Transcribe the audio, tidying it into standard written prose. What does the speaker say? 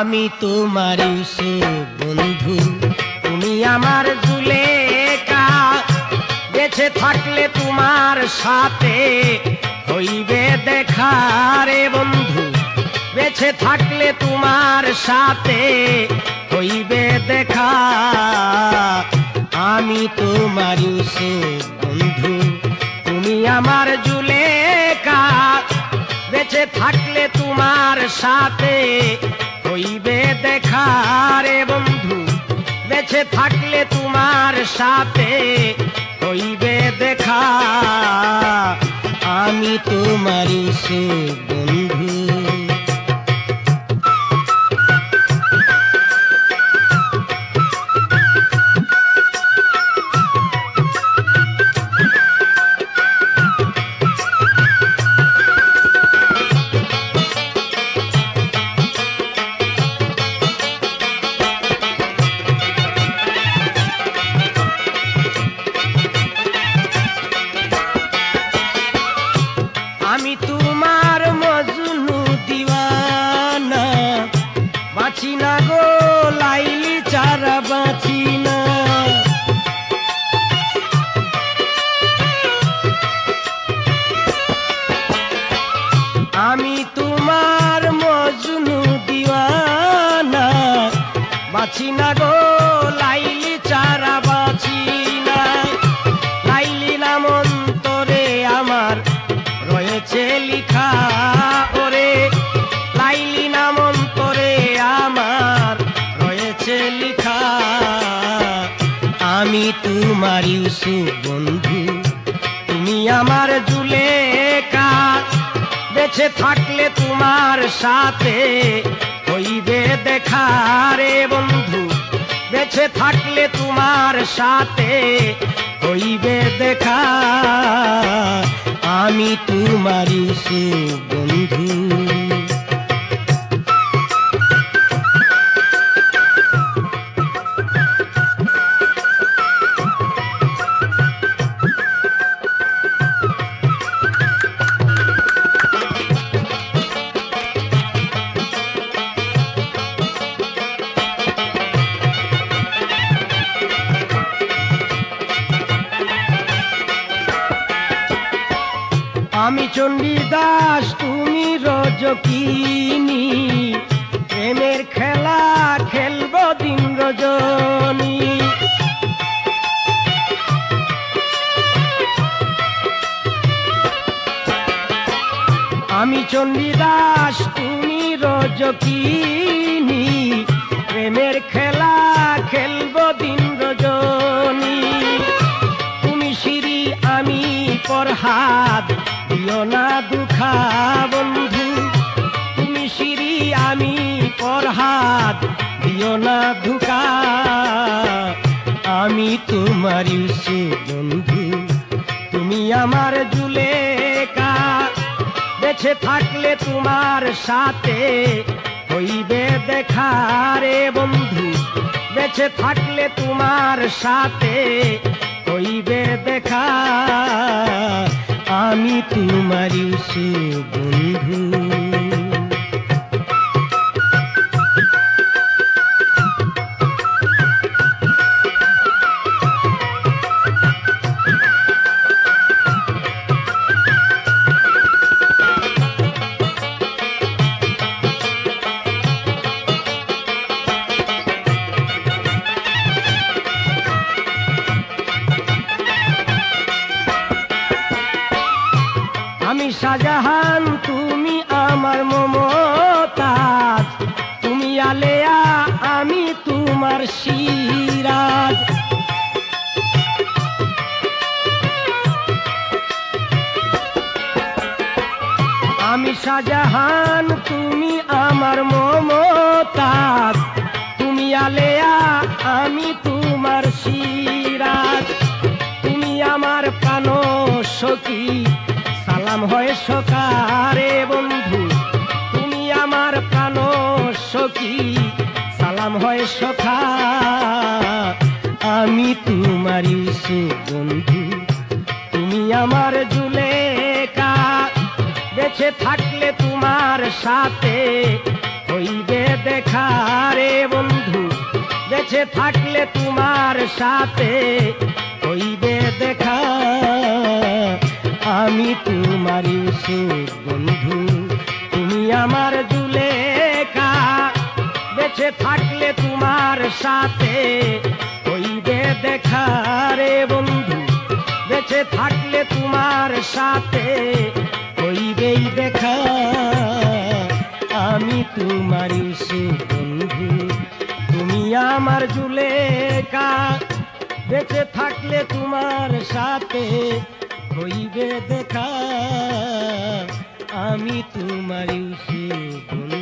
আমি তোমার ইউসুফ বন্ধু, তুমি আমার জুলেখা। বেঁচে থাকলে তোমার সাথে হইবে দেখা রে বন্ধু, বেঁচে থাকলে তোমার সাথে হইবে দেখা। আমি তোমার ইউসুফ বন্ধু, তুমি আমার জুলেখা। বেঁচে থাকলে তোমার সাথে হইবে দেখা রে বন্ধু, বেঁচে থাকলে তোমার সাথে হইবে দেখা। আমি তোমার ইউসুফ বন্ধু। আমি তোমার মজনু দিওয়ানা, বাঁচি না গো লাইলি ছাড়া বাঁচি না। আমি তোমার মজনু দিওয়ানা, বাঁচি না গো লাইলি ছাড়া বাঁচি না। লাইলি নাম অন্তরে আমার রয়েছে লিখা, ওরে লাইলি নাম অন্তরে আমার রয়েছে লিখা। আমি তোমার ইউসুফ বন্ধু, তুমি আমার জুলেখা। বেঁচে থাকলে তোমার সাথে হইবে দেখা রে বন্ধু, বেঁচে থাকলে তোমার সাথে হইবে দেখা। আমি তোমার ইউসুফ বন্ধু। আমি চণ্ডীদাস তুমি রজকিনী, প্রেমের খেলা খেলব দিন রজনী। আমি চণ্ডীদাস তুমি রজকিনী, প্রেমের খেলা খেলব দিন রজনী। তুমি শিরি আমি পরহাদ, দিও না দুঃখা বন্ধু। তুমি শিরি আমি পরহাদ, দিও না দুঃখা। আমি তোমার ইউসুফ বন্ধু, তুমি আমার জুলেখা। বেঁচে থাকলে তোমার সাথে হইবে দেখা রে বন্ধু, বেঁচে থাকলে তোমার সাথে হইবে দেখা। আমি তোমার ইউসুফ বন্ধু। আমি শাহজাহান তুমি আমার মমতাজ, তুমি আলেয়া আমি তোমার সিরাজ। আমি শাহজাহান তুমি আমার মমতাজ, তুমি আলেয়া আমি তোমার সিরাজ। তুমি আমার প্রাণ সখী, সালাম হয় সকারে বন্ধু। তুমি আমার প্রাণ সখী, সালাম হয় সখা। আমি তোমার ইউসুফ বন্ধু, তুমি আমার জুলেখা। বেঁচে থাকলে তোমার সাথে হইবে দেখা রে বন্ধু, বেঁচে থাকলে তোমার সাথে হইবে দেখা। আমি তোমার ইউসুফ বন্ধু, তুমি আমার জুলেখা, বেঁচে থাকলে তোমার সাথে হইবে দেখা রে বন্ধু, বেঁচে থাকলে তোমার সাথে হইবেই দেখা। আমি তোমার ইউসুফ বন্ধু, তুমি আমার জুলেখা, বেঁচে থাকলে তোমার সাথে হইবে দেখা। আমি তোমার ইউসুফ বন্ধু।